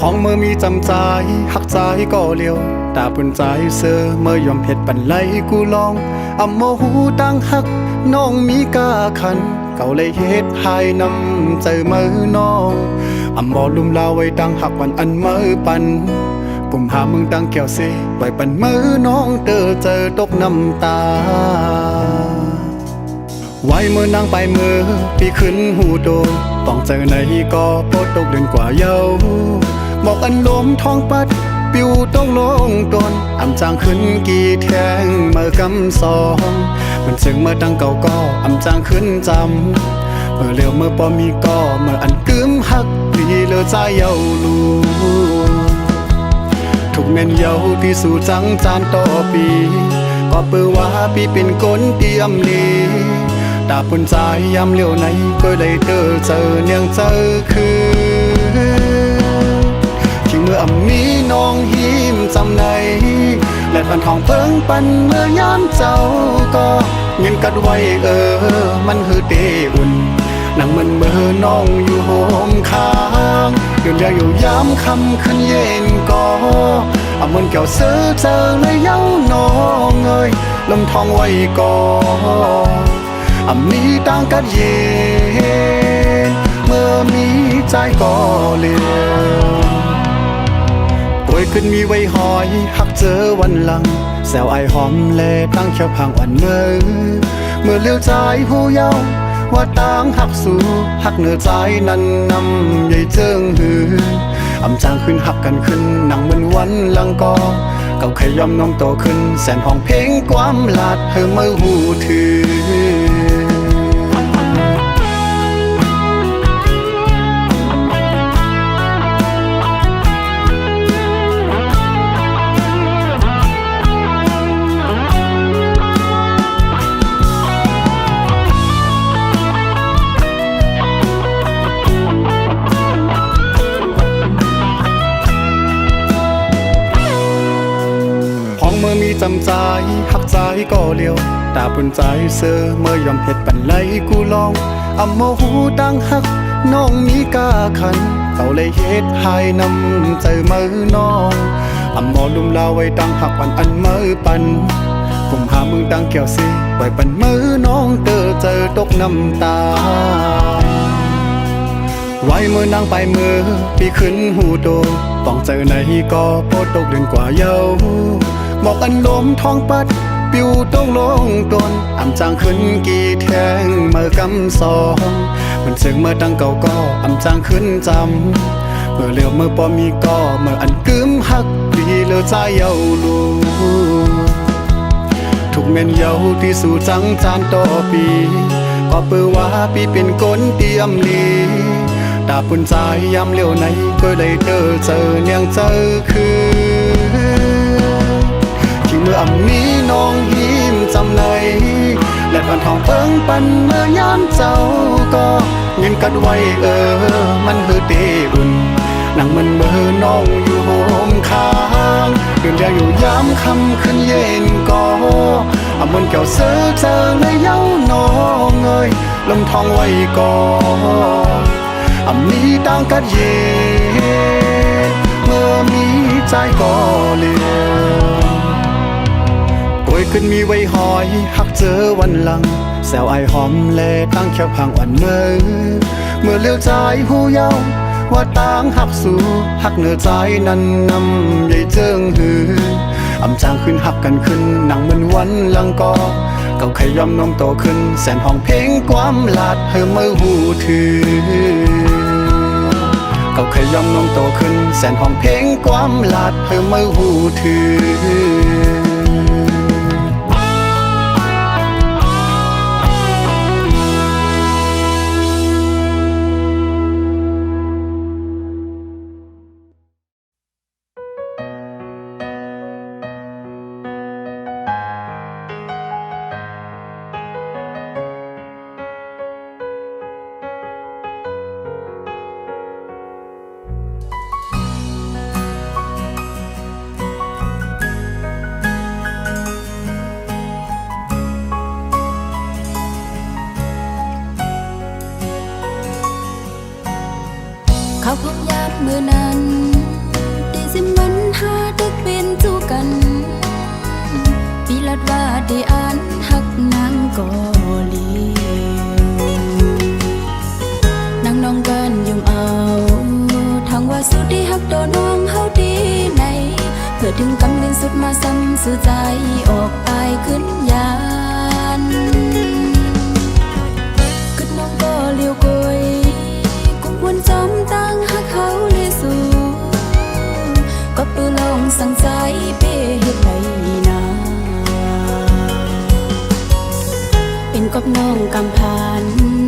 ห้องเมื่อมีจำใจหักใจก็เลี้ยวตาปุ่นใจเสือเมื่อยอมเห็ดปันไหลกูลองอำโมหูตั้งหักน้องมีกาขันเก่าเลยเฮ็ดหายนำใจมือน้องอำบ่ลุมลาไว้ตั้งหักวันอันมือปันกุมหามึงตั้งแก้วสิไว้ปันมือน้องเจอตกน้ำตาไว้เมื่อนางไปมือปีขึ้นหูโดต้องเจอในก็โปดตกเดือนกว่าเยาบอกอันลมท้องปัดปิวต้องลงตนอำจางขึ้นกี่แทงเมื่อกำสองมันซึ่งเมื่อตั้งเก่าก็อำจางขึ้นจำเมื่อเร็วเมื่อปอมีก็เมื่ออันกึมหักดีเลอใจเยาลูทุกเม่นเยาที่สู่จังจานต่อปีก็เปื้อว่าพี่เป็นคนเตรียมลีตาปุ่นใจยามเลี้ยวไหนก็เลยเจอเนียงเจอคือที่เมื่อมีน้องหิมจำในและพันทองเพิ่งปันเมื่อยามเจ้าก็เงินกัดไว้มันหือเตอุ่นนั่งมันเมื่อน้องอยู่โฮมค้างยืนเรียงอยู่ยามคำขึ้นเย็นก็เอามันเกี่ยวเสือเจอเลยเย้าน้องเอ้ยลมทองไว้ก็มีต่างกันเย็นเมื่อมีใจก็เลี้ยวป่วยขึ้นมีไว้หอยหักเจอวันหลังแซวไอหอมแลตั้งเขียวพังวันเมื่อเลี้ยวใจหูเยาว่าต่างหักสู่หักเนื้อใจนั้นนำใหญ่เจิงหืออำจางขึ้นหักกันขึ้นหนังเหมือนวันหลังก็เก่าขยอมน้องโตขึ้นแสนห้องเพลงความลาดเธอเมื่อหูถือเมื่อมีจำใจหักใจก็เลี้ยวตาปุ่นใจเสือเมื่อยอมเห็ดปันไหลกูลองอำโมหูตั้งหักน้องมีกาขันเก่าเลยเฮ็ดหายนำใจมือน้องอำบ่ลุมลาไว้ตั้งหักวันอันมือปันกุมหามึงตั้งแก้วสิไว้ปันมือน้องเจอตกน้ำตาไว้เมื่อนางไปมือปีขึ้นหูโดต้องเจอในก็โปดตกเดือนกว่าเยาบอกอันลมท้องปัดปิวต้องลงตนอำจางขึ้นกี่แทงเมื่อกำสองมันซึ่งเมื่อตั้งเก่าก็อำจางขึ้นจำเมื่อเลี้ยวเมื่อปอมีก็เมื่ออันกึมหักดีเลอใจเยาลูทุกเม่นเยาที่สู่จังจานต่อปีก็เปื้อว่าพี่เป็นคนเตรียมลีตาปุ่นใจยามเลี้ยวไหนก็เลยเจอเนียงเจอคือที่เมื่อมีน้องหิมจำในและพันทองเพิ่งปันเมื่อยามเจ้าก็เงินกัดไว้มันหือเตอุ่นนั่งมันเมื่อน้องอยู่โฮมค้างเดินเรียงอยู่ยามคำขึ้นเย็นก็เอามันเกี่ยวเสือเจอเลยเย้าน้องเอ้ยลมทองไว้ก็มีต่างกันเย็นเมื่อมีใจก็เลี้ยวป่วยขึ้นมีไว้หอยหักเจอวันหลังแซวไอหอมแลตั้งเขียวพังวันเมื่อเลี้ยวใจหูเยาว่าต่างหักสู่หักเนื้อใจนั้นนำใหญ่เจิงหืออำจางขึ้นหักกันขึ้นหนังเหมือนวันหลังก็เก่าขยอมน้องโตขึ้นแสนห้องเพลงความลาดเธอเมื่อหูถือเก่าขยอมน้องโตขึ้นแสนห้องเพลงความลาดเธอเมื่อหูถือเขาคงยามเมื่อนั้น หาตึกเป็นจูกันปีลัดว่าได้อ่านหักนางกอลีนางน้องกันยุ่มเอาทางว่าสุดที่หักโดนน้องเฮาดีในเพื่อถึงกำเนิดสุดมาซ้ำสื่อใจออกไปขึ้นยานกึดน้องก็เลี้ยวกยกุมวนจอมตั้งหักเขาเลยสู่ก็ปืนลองสั่งใจเป้เฮ็ดไรนาเป็นกบน้องกำพาน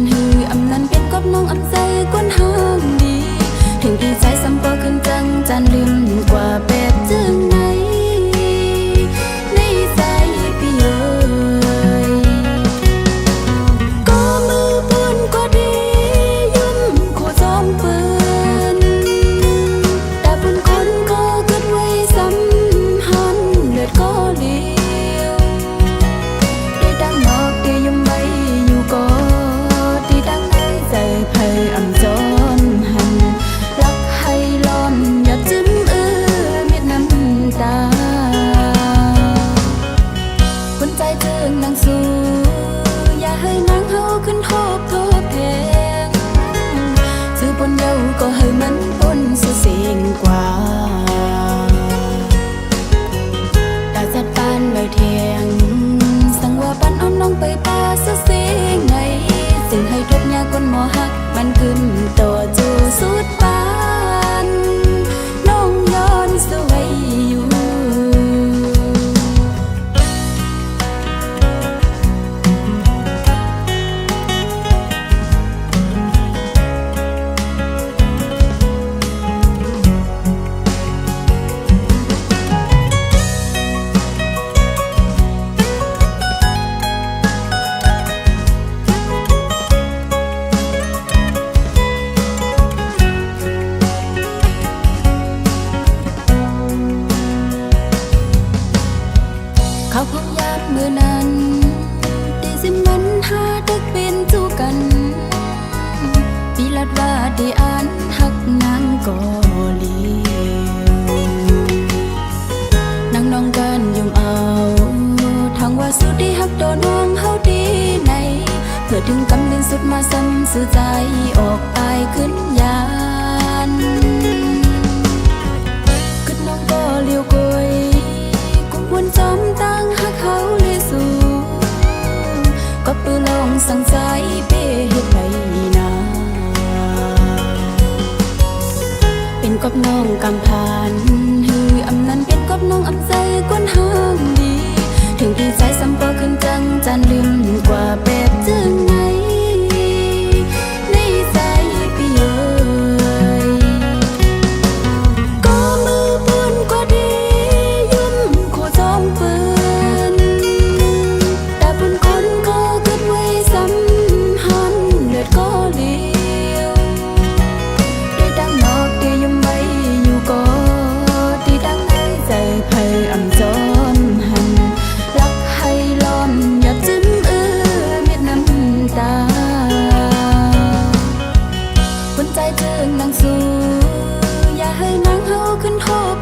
ฮืออำนั้นเป็นกบน้องอำใจก้นห้างดีถึงดีใจซ้ำก็ขึ้นจังจันลืมกว่าแบบจึงไหนในใจพี่เอ๋ยก็มือปืนก็ดียุ่มคู่จอมปืนแต่ปืนคนก็เกิดไว้ซ้ำหันเลือดก็เลี้ยวได้ดังนอกได้ยุ่มไว้อยู่ก็ดีดังในใจไพ่อำจนหันรักให้ล้อมอย่าจิ้มเม็ดน้ำตาคนใจเจิงนางสู้อย่าให้นางเฮาขึ้นโทษแทงซื้อบนเยาก็ให้มันปนสุเสียงกว่าตาจัดปานใบเทียงสั่งว่าปันอ้อมน้องไปป่าเสียงไงซึ่งให้ทบยาคนหมอหักมันกึมตัวจูสุดปานน้องย้อนสวยอยู่เขาพงยามเมื่อนั้นได้สิมันหาตึกเป็นจูกันปีลัดว่าได้อ่านหักนางกอลีนางน้องกันยุ่มเอาทางว่าสุดที่หักโดนน้องเฮาดีในเพื่อถึงกำเนิดสุดมาซ้ำสื่อใจออกไปขึ้นยานกึดน้องก็เลี้ยวกยวนจอมตั้งหักเขาเลยสู่ก็ปืนลองสั่งใจเป้เฮ็ดไรนาเป็นกบน้องกำพานฮืออำนั้นเป็นกบน้องอำใจก้นห้างดีถึงดีใจซ้ำก็ขึ้นจังจันลืมกว่าแบบจึงไหนในใจพี่เอ๋ยก็มือปืนก็ดียุ่มคู่จอมปืนแต่ปืนคนก็เกิดไว้ซ้ำหันเลือดก็เลี้ยวได้ดังนอกได้ยุ่มไว้อยู่ก็ดีดังในใจไพ่อำจนหันรักให้ล้อมอย่าจิ้มเม็ดน้ำตาคนใจเจิงนางสู้อย่าให้นางเฮาขึ้นโทษ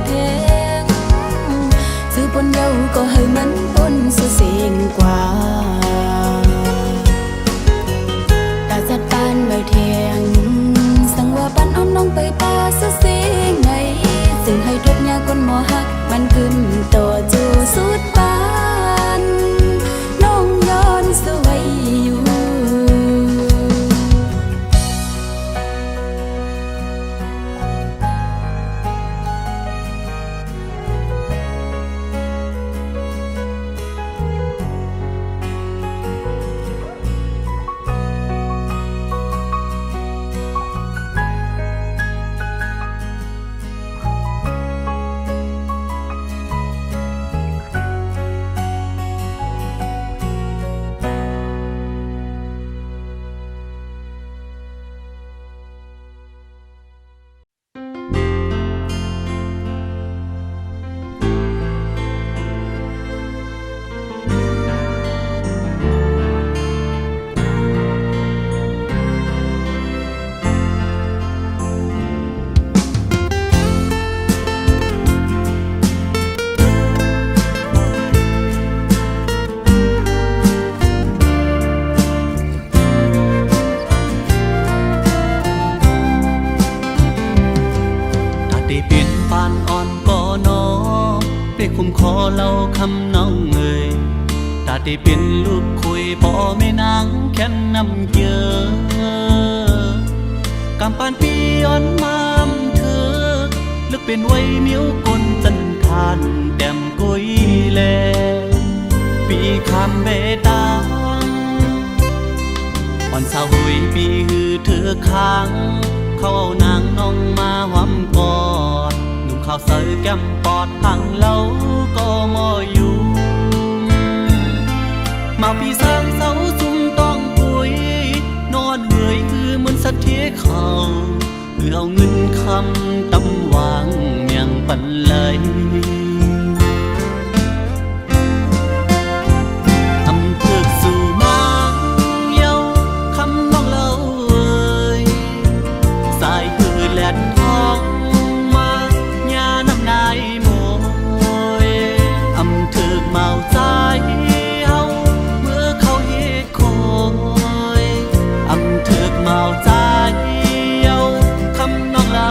แทงซื้อบนเยาก็ให้มันปนสุเสียงกว่าตาจัดปานใบเทียงสั่งว่าปันอ้อมน้องไปป่าเสียงไงซึ่งให้ทบยาคนหมอหักมันกึมตัวจูสุดปานน้องย้อนสวยอยู่ คุ้มคอเล่าคำน้องเอ่ยตาได้เป็นลูกคุยพ่อแม่นางแค่นนำเยอะกำปานปีอ่อนมามเธอลึกเป็นไว้เมียวกลจันทานแต้มกุยแลปีคำเบตางอ่อนสาวหุยปีฮือเธอค้างเขาเอานางน้องมาหวำกอดหนุ่มข้าวเสยแก้มปอดพังเล่าก็มออยู่มาพี่สร้างเสาจุ่มต้องปุยนอนเหนื่อยคือเหมือนสัตว์เที่เขาเพื่อเอาเงินคำตำวางเมียงปันเลยทำเพื่อสู่นางเย้าคำน้องเล่าเอ่ยสายคือแหลนทองมาญาน้ำนายโมยอำเถือกเมาใจเมาใจเย้าคำน้องเล่า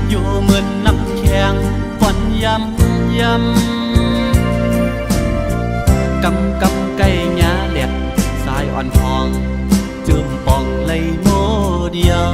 อยู่เหมือนน้ำแข็งฝันยำกำไก่หญ้าแหลกสายอ่อนทองจืมปองเลยโมเดียว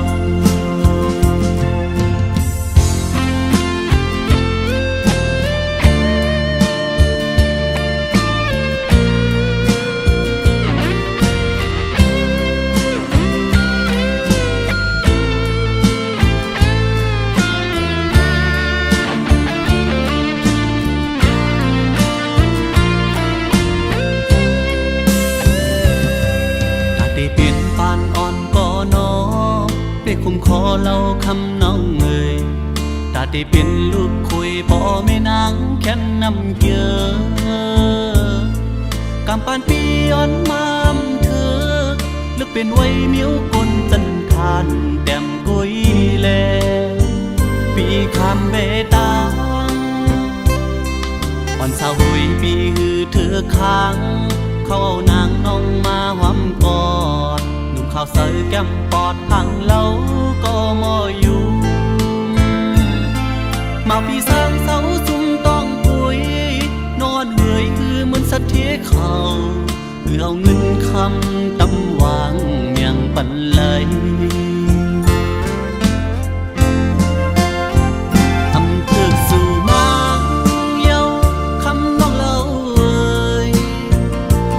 คุ้มคอเล่าคำน้องเอ่ยตาได้เป็นลูกคุยพ่อแม่นางแค่นนำเยอะกำปานปีอ่อนมามเธอลึกเป็นไว้เมียวกลจันทานแต้มกุยแลปีคำเบตางอ่อนสาวหุยปีฮือเธอค้างเขาเอานางน้องมาหวำกอดข้าวเสยแก้มปอดพังเล่าก็มออยู่มาพี่สร้างเสาจุ่มต้องปุยนอนเหนื่อยคือเหมือนสัตว์เที่เขาเพื่อเอาเงินคำตำวางเมียงปันเลยทำเพื่อสู่นางเย้าคำน้องเล่าเอ่ย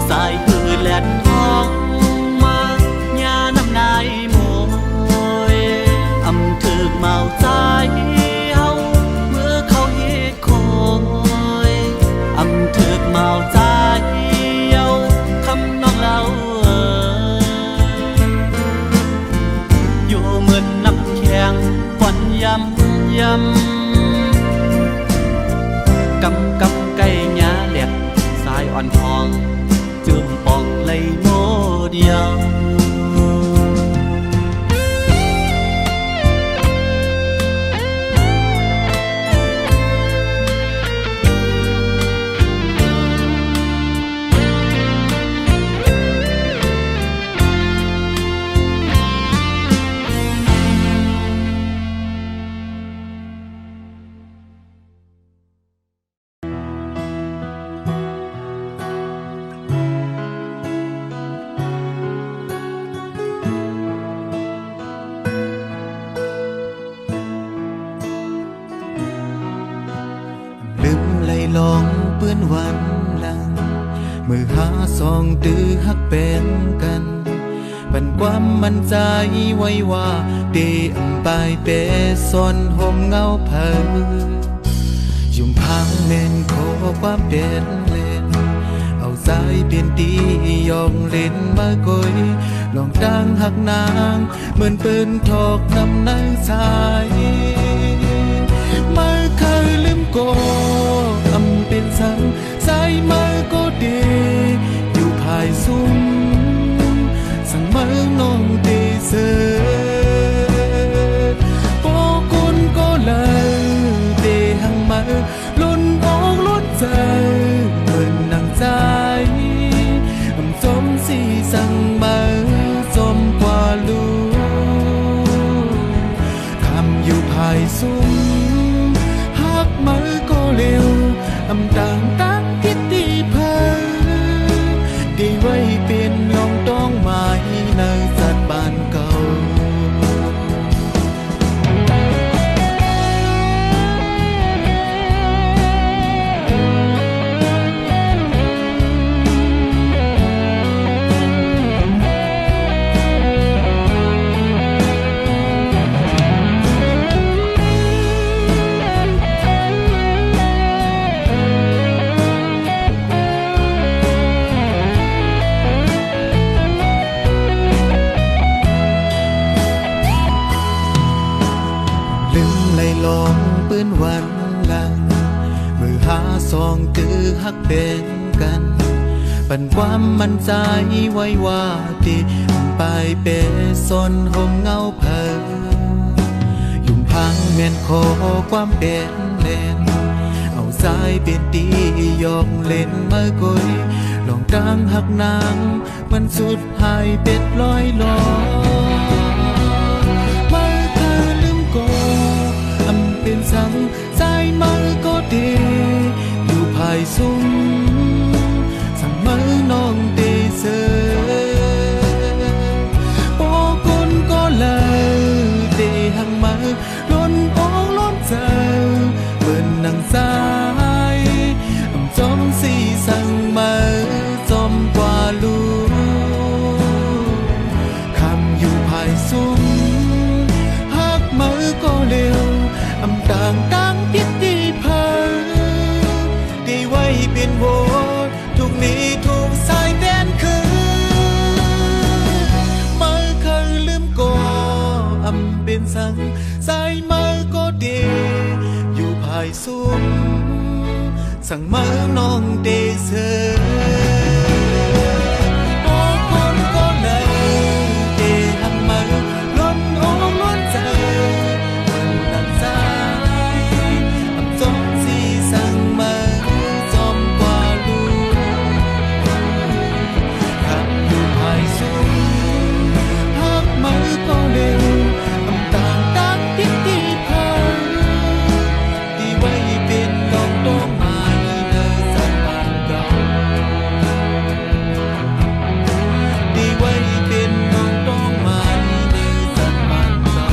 สายคือแหลนทองนายโมยอำถึกเมาใจเฮาเมื่อเขาเฮ็ดคอยอำถึกเมาใจเฮาคำน้องเล่าอยู่เหมือนน้ำแข็งฝันยำกำไก่หญ้าแหลกสายอ่อนทองจืมปองเลยโมเดียวลองเปื้อนวันหลังมือหาซองตื้อฮักเป็นกันบันความมั่นใจไว้ว่าเตียมปลายเปซ่อนห่มเงาเผายุ่มพังเมนขอความเป็นเล่นเอาใจเปลี่ยนตียองเล่นมากุยลองดังหักนางเหมือนปืนทอกนำนางสายไม่เคยลืมโกอำเป็นสังใจมาก็ดีอยู่ภายซุ้มสั่งเมืองน้องตีเสือปอกุนก็เลยเตหังมาลุ้นอกลุ้นใจเงินนังใจจมสีสั่งมาจมกว่าลูกทำอยู่ภายซุ้ม ลองปืนวันหลังมือหาสองตือฮักเป็นกันปันความมั่นใจไว้ว่าที่ไปเป็นสนห่มเงาเผอยุ่มพังแม่นขอความเป็นเล่นเอาสายเป็นตียองเล่นมากุยลองดังหักนางมันสุดหายเป็ดลอยลอยมาเธอลืมก็อำเป็นสังใจมาก็ดีอยู่ภายซุ้มสั่งมือน้องเดเซอโอ้คนก็เลยเดหังมาล้นอกล้นใจเปิดนังสายจอมสีสั่งมาจอมกว่าลูคำอยู่ภายซุ้มหักมือก็เร็วอำต่างตั้งพิษดีเพอดีไว้เป็นโวทุกนี้ทุกสายแดนคือมือเคยลืมก็อำเป็นสังสายมือก็ดีอยู่ภายซุ้มสั่งมือน้องเดเซอโอ้คนก็เลยเดหักมือล้นอกล้นใจมันดังใจอำจมสีสั่งมือจอมกว่าลูขับอยู่ภายซุ้มหักมือก็เร็วอำต่างตั้งพิษดีเพอดีไว้เป็นลองโตมาดีไว้เป็นน้องต้องมาในสัตว์บ้านเก่า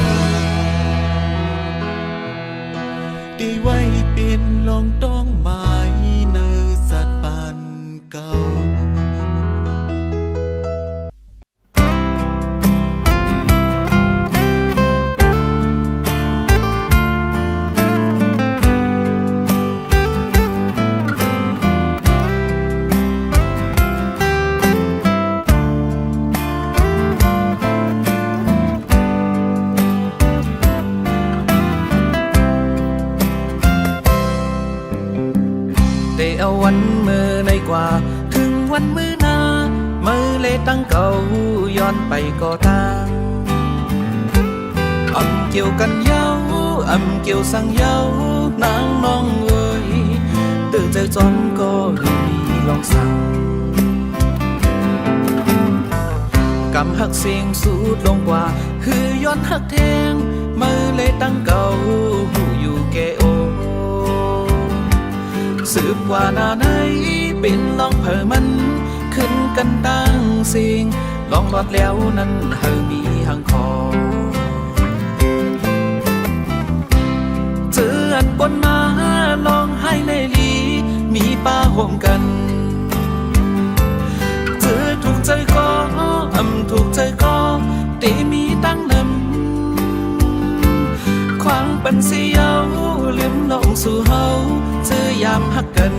ดีไว้เป็นลองต้องมาในสัตว์บ้านเก่าเอาวันมือในกว่าถึงวันมือหน้ามือเลตั้งเก่าย้อนไปก็ตางอำเกี่ยวกันเย้าอำเกี่ยวสั่งเย้านางน้องเอ้ยตื่นใจจนก็มีลองสั่งกำหักเสียงสูดลงกว่าคือย้อนหักแทงมือเลตั้งเก่าหูอยู่แกโอสืบว่าหน้าไหนเป็นลองเผอมันขึ้นกันตั้งสิ่งลองรอดแล้วนั้นเฮามีหังคอเจออันบนมาลองให้ในลีมีป้าห่มกันเจอถูกใจก็อำถูกใจก็ตีมีตั้งนำควางปันเสียวลืมลงสู่เฮาเจอยามหักกัน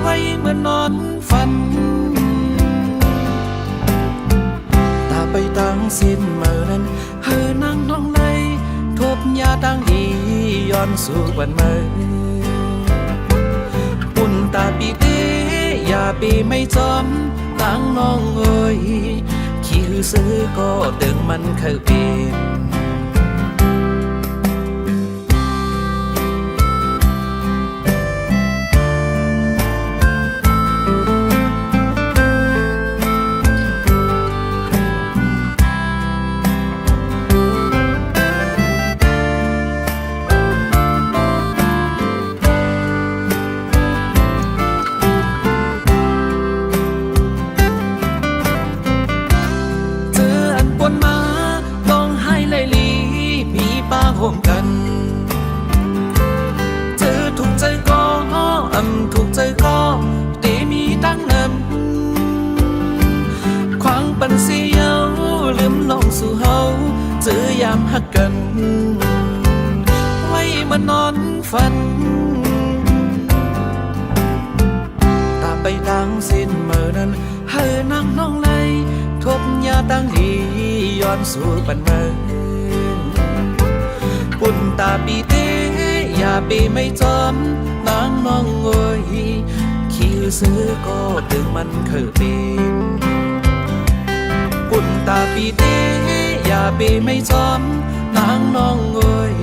ไว้เมื่อนอนฝันตาไปตั้งสิ้นเมื่อนั้นเฮอนั่งน้องเลยทบยาตั้งอีย้อนสู่วันเมื่อปุ่นตาปีเตอย่าปีไม่จอมตั้งน้องเอ้ยขี้หือซื้อก็ตึงมันเคยเป็น ร่วมกันเจอถูกใจก็ถูกใจก็ตีมีตั้งนำควางปันเสียวลืมลงสู่เฮาเจอยามหักกันไว้มานอนฝันตาไปตั้งสิ้นเมื่อนั้นเฮอนั่งน้องไหลทบยาตั้งหีย้อนสู่ปันเมื่อปุ่น ตาปีเตอย่าเปไม่จอมนางน้องเอ้ยคิวซื้อก็ถึงมันเคยเป็นปุ่นตาปีเตอย่าเปไม่จอมนางน้องเอ้ย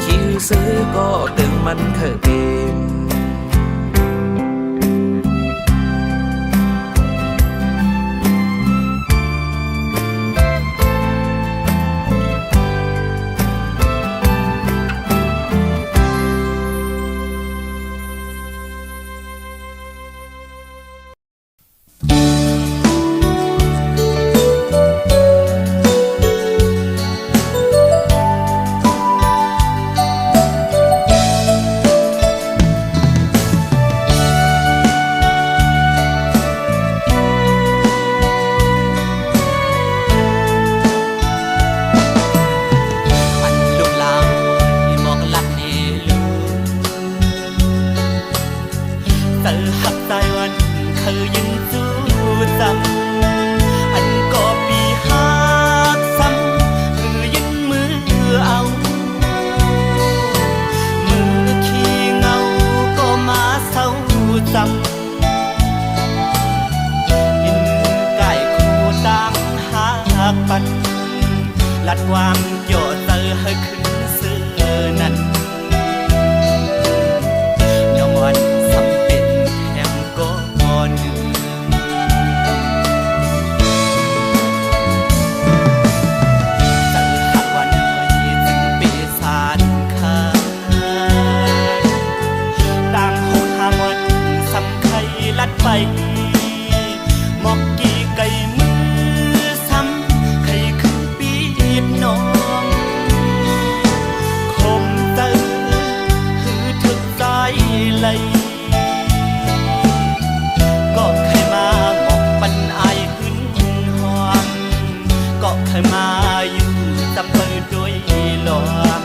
คิวซื้อก็ถึงมันเคยเป็นลัดวางโยเตอร์ให้ขึ้นเสื้อนั้นย้อนวันสำเป็นแถมก็หนึ่งเตอร์หักวันนี้จึงเปสานขาต่างหกหางวันสำไข่ลัดไปหมอกกี่ไก่มือซ้ำไข่ขึ้นปีบน้องคมเตอหือถึกใจไหลก็เคยมาหมอกปันอายหึนหอมก็เคยมาอยู่จำเปิดด้วยหลอม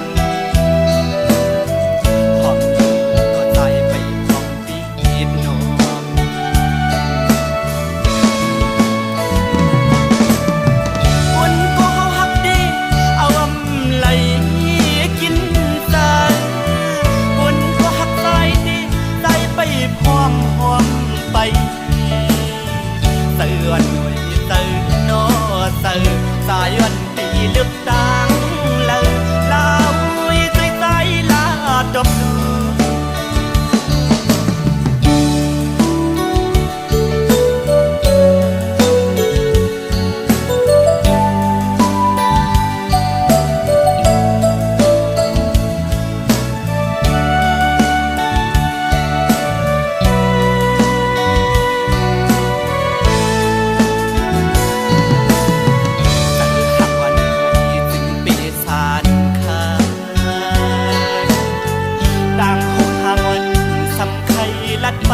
หอมก็ใจไปพร้อมปีบน้องหอมไปเตือนหน่วยเตือนนอเตือนสายวันปีเลือกตั้งเลยลาวใจใจลาดอกไป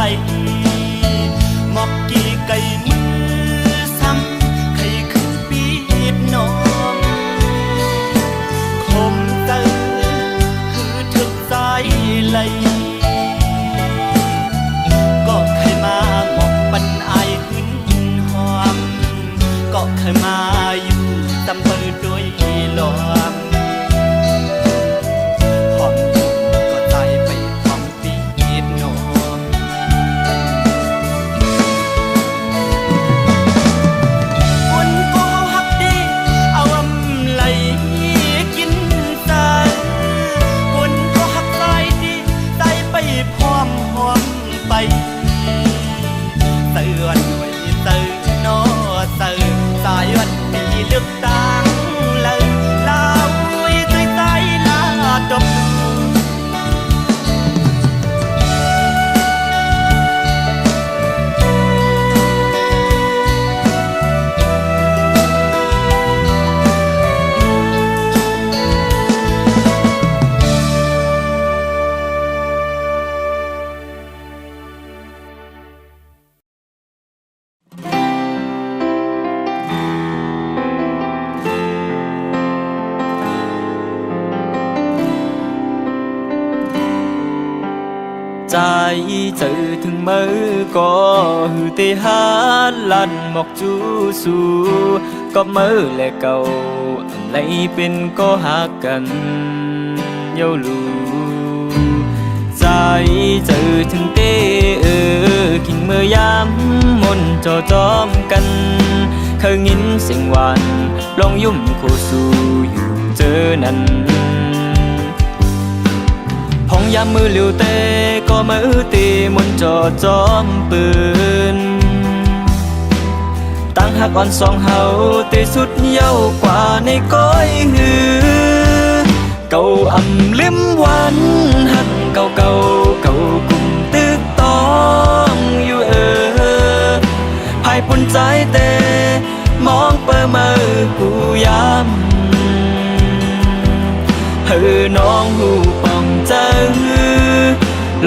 หมอกกี่ไก่มือซ้ำไข่ขึ้นปีบน้องคมเตอหือถึกใจไหลก็เคยมาหมอกปันอายหึนหอมก็เคยมาอยู่จำเปิดด้วยหลอมหอมก็ใจไปพร้อมปีบน้องไปเตือนหน่วยเตือนนอเตือนสายวันปีเลือกตั้งเลยลาวใจใจลาดอกใจเจอถึงมือก็หือเตหาลันหมอกจูสูก็มือและเก่าอันไหนเป็นก็หักกัน yêu lù dài giờ chừng tê kinh mơ yám môn cho chóm căn khơi nghìn sinh hoàn long yum khô su yum chơ nằn phong yam mưa liều tê có mơ tê môn cho chómปืนตั้งหักอ่อนสองเฮาเตสุดเย้าquaในก้อยหือเก่าอ่ำลิ้มหวานหักเก่ากุมตึกต้องอยู่ภายปุ่นใจเตมองเปิดมือกูย้ำน้องหูป่องใจ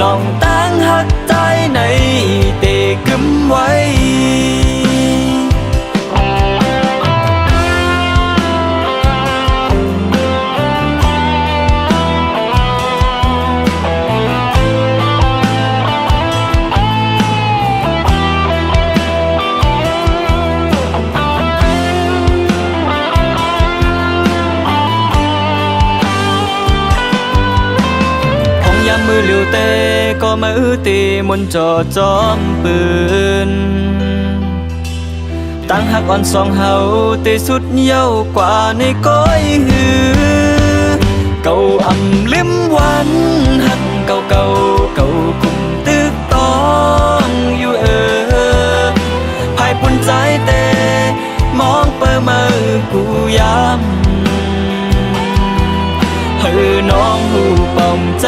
ลองตั้งหักใจในเตกึมไว้มือเหลียวเตก็มือตีมนจอจอมปืนตั้งหักอ่อนสองเฮาเตสุดเย้ากว่าในก้อยหือเก่าอ่ำลิ้มหวานหักเก่ากุมตึกต้องอยู่ภายปุ่นใจเตมองเปิดมือกูย้ำน้องหูป่องใจ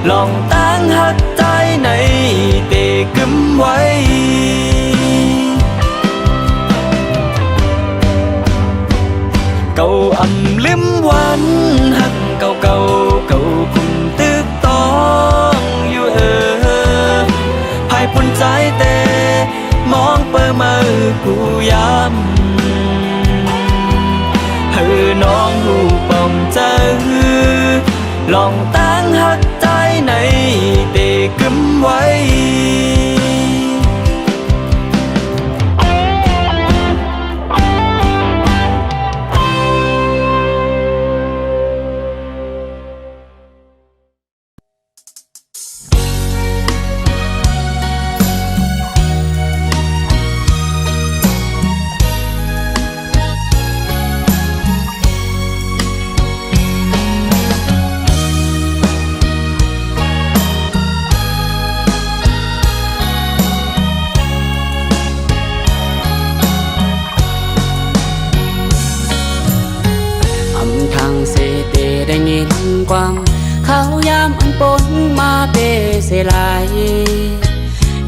ลองตั้งหักใจในเตกึมไว้เก่าอ่ำลิ้มหวานหักเก่ากุมตึกต้องอยู่ภายปุ่นใจเตมองเปิดมือกูย้ำน้องหูป่องใจลองตั้งหักใจในเตกึมไว้ได้ยินกว้างเขายามอันปนมาเปเสลาย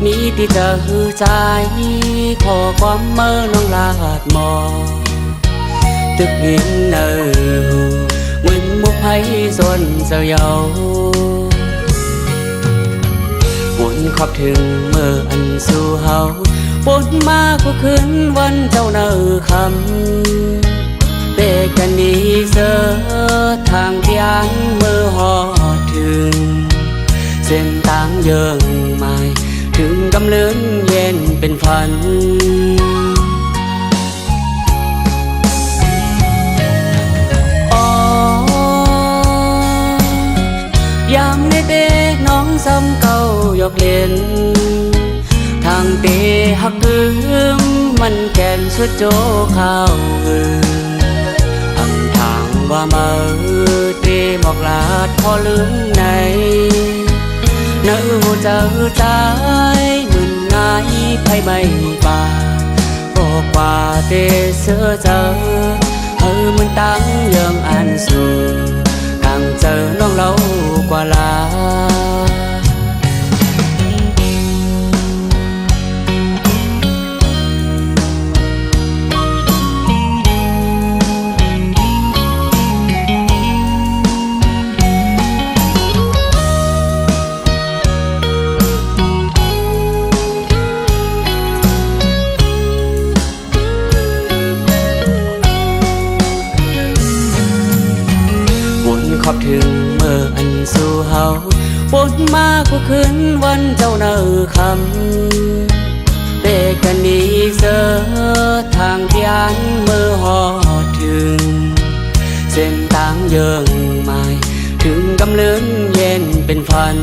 มีที่เจอหือใจขอความเมื่อน้องลาดมอตึกหินเนอมึนมุกให้ส่วนเจ้าเยาวนขอบถึงเมื่ออันสู่เฮาปนมาก็คืนวันเจ้าเนอคำเบกันดีเสอทางที่อันเมื่อหอถึงเส้นทางเยิงใหม่ถึงกำเนิดเย็นเป็นฝันยามในเตน้องซ้ำเก่าหยอกเล่นทางเตหักลืมมันแก่นสุดโจข้าวว่ามาเตบอกลาดพอลืมในเนื้อเจอใจมึนง่ายไปไม่ป่าบอกว่าเตเสือเจอมันตั้งยังอันสูcàngเจอน้องเล่ากว่าลาขอบถึงเมื่ออันสู่เฮาปนมาก็คืนวันเจ้าเนอคำเตกันดีเสอทางที่อันเมื่อหอถึงเส้นทางเยิงใหม่ เลื่อนเย็นเป็นฝัน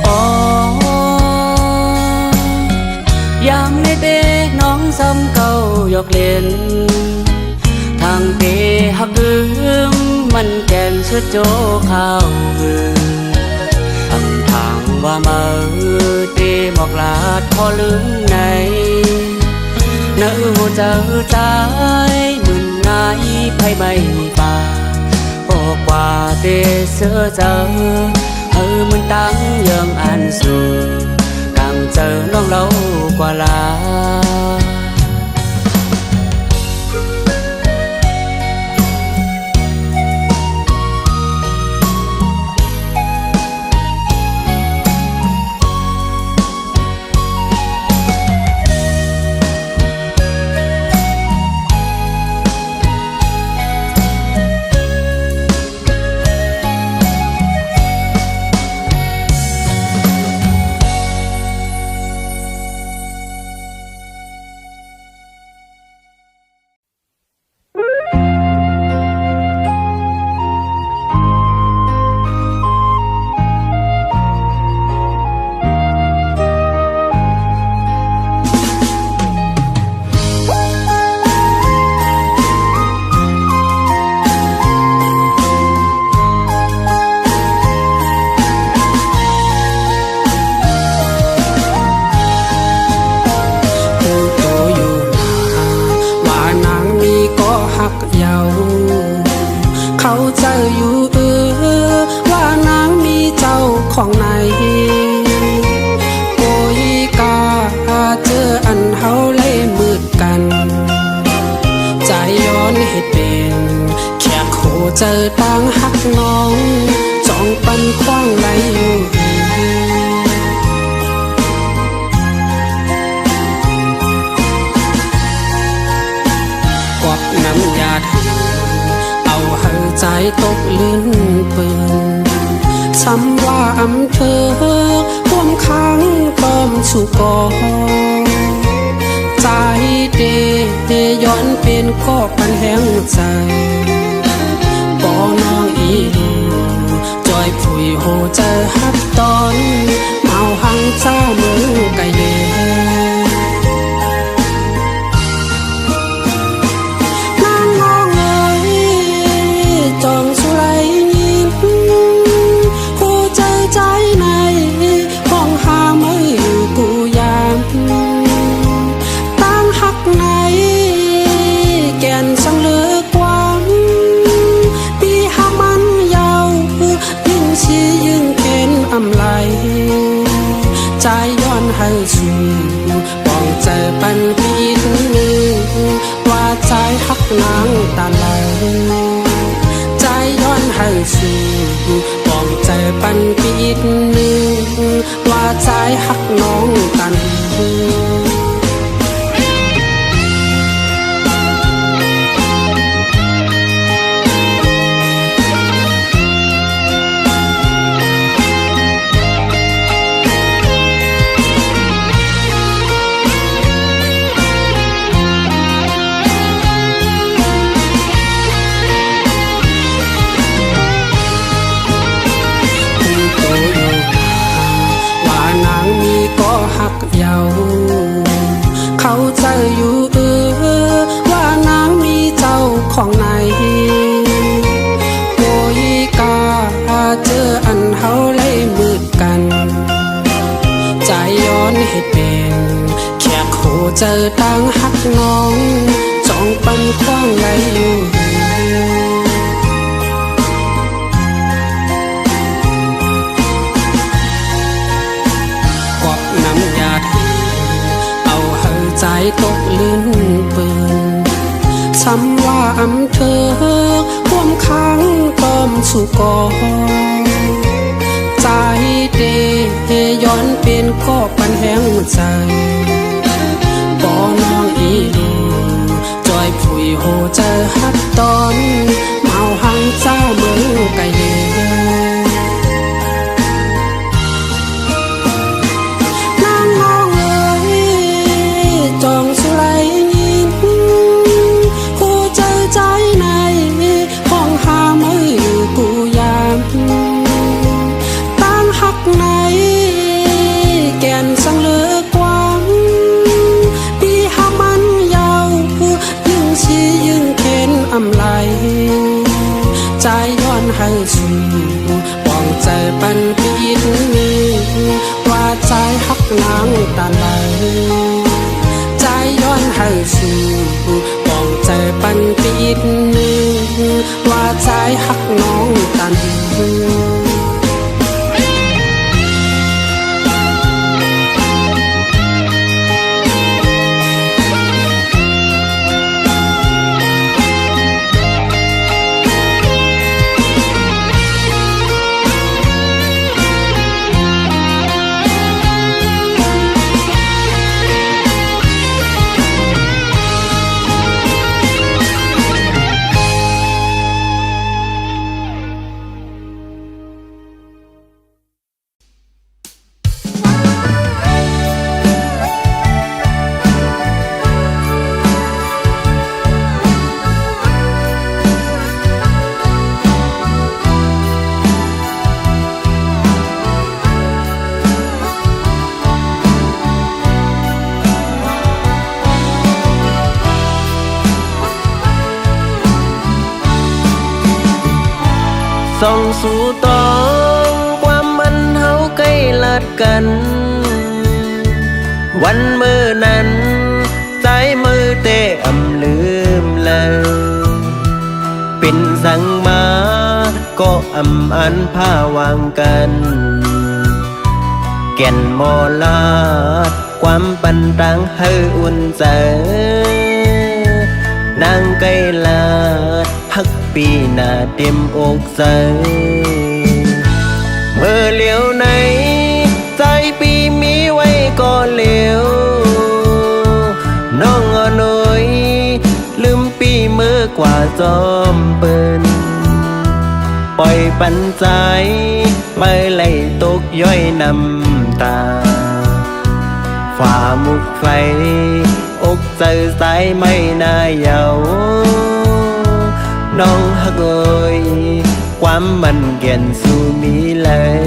อ๋อยามในเป้น้องซ้ำเก่ายกเล่นทางเป้หักลืมมันแก่นสุดโจข้าวหือคำทางว่ามาเต้บอกลาดพอลืมไหนเนื้อหัวใจใจมึนงายไพ่ไม่ป่าโอกว่าเตเสือเจอมันตั้งยังอันสูcàng chờ non lâu qua láของในโอยกาเจออันเฮาเล่มืดกันใจย้อนเหตุเป็นแค่โคเจอต่างหักน้องจ้องปันคว้างไหลอยู่กวักน้ำยาดเอาเฮาใจตกลื่นปืนซ้ำว่าอำเภอท่วมขังต้อมสุกอใจเดย้อนเป็นก็ปันแห้งใจบ่น้องอีดูจอยผุยโหเจอฮับตอนเมาหังเจ้าเมืองไกลเลนางงอเงยจองสุไลใจในห้องหาไม่อยู่กูยามตั้งหักในแก่นสังเลือกวางปีหักมันยาวยิ่งชี้ยิ่งเข็นอำไหลใจย้อนให้ชูป้องเจอปันปีนึงว่าใจหักนางตาไหลใจย้อนให้ชูป้องใจปันปีนึงว่าใจหักน้องกัน ของในโอยกาเจออันเฮาไล่มืดกันใจย้อนให้เป็นแค่โคเจอตั้งหักน้องจ้องปันคว้างไหลอยู่กวักน้ำยาทีเอาเฮาใจตกลื่นปืนซ้ำว่าอำเภอท่วมขังต้อมสุกอใจเดย้อนเป็นก็ปันแห้งใจบ่น้องอีดูจอยผุยโหเจอฮัดตอนเมาหังเจ้าเมืองไกลเลนางงอเงยจองสุไล หักน้องกัน ส่องสู่ตองความมันเฮาใกล้ลัดกัน วันมือนั้นใจมือเตะอำลืมแล้วเป็นสั่งมาก็อำอันผ้าวางกันแก่นมอลาดความปันตังให้อุ่นใจนางไกลลาดฮักปีหน้าเต็มอกใจเมื่อเหลียวไหนใจปีมีไว้ก็เหลียวน้องอ่อนน้อยลืมปีเมื่อกว่าจอมเปิ้นปล่อยปันใจไม่ไหลตกย้อยน้ำตาฝ่ามุกไฟอกใจสายไม่น่าเยาน้องฮักเอ่ยความมันเกี่ยนสู่มีเลย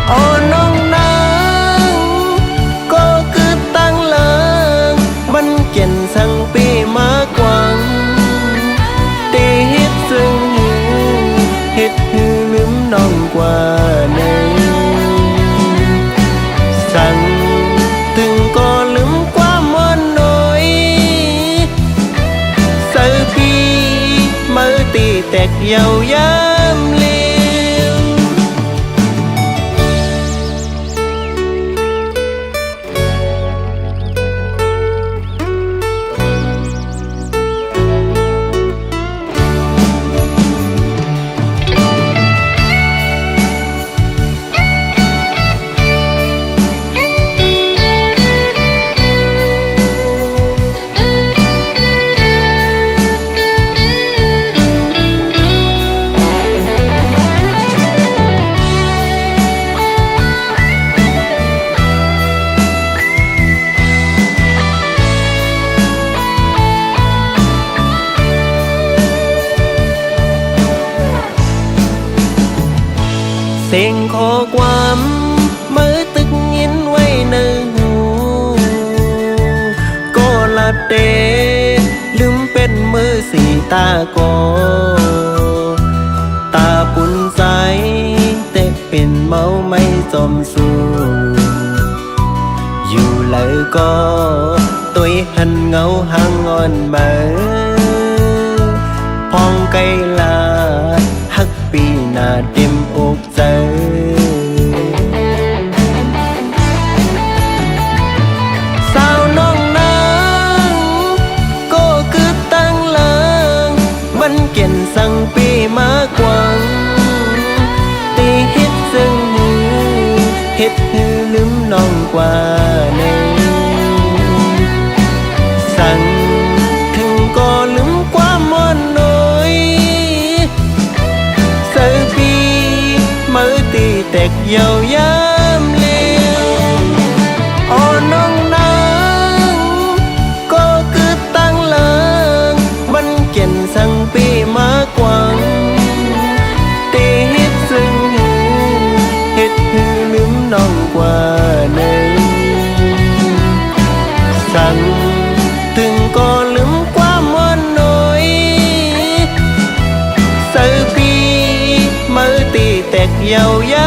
โอ้น้องนางก็คือตั้งเลิงมันเกี่ยนสั่งปีมากวังตีฮิตซึ่งเฮ็ดหือลืมน้องกว่าในสั่งถึงก็ลืมความมันน้อยเสือปีมือตีแตกเยาวยามเลี้ยว เสียงขอความมือตึกยินไว้ในหูก็ละเตลืมเป็นมือสีตาก็ตาปุ่นใสแต่เป็นเมาไม่จมสูอยู่เลยก็ตัวหันเงาหางอ่อนเบอพองไกลลาฮักปีหน้าเต็มอกใจสาวน้องนางก็คือตั้งเลิงมันเก่นสั่งปีมากวังตีเฮ็ดซึ่งเฮ็ดหือลืมน้องกว่าในสั่งถึงก็ลืมความอ่อนน้อยเสือปีมือตีแตกเยาวยามเลี้ยวโอ้น้องนางก็คือตั้งเลิงมันเก่นสั่งปีมากวังตีเฮ็ดซึ่งเฮ็ดหือลืมน้องกว่าในสั่งถึงก็ลืมความอ่อนน้อยเสือปีมือตีแตกเยาวยา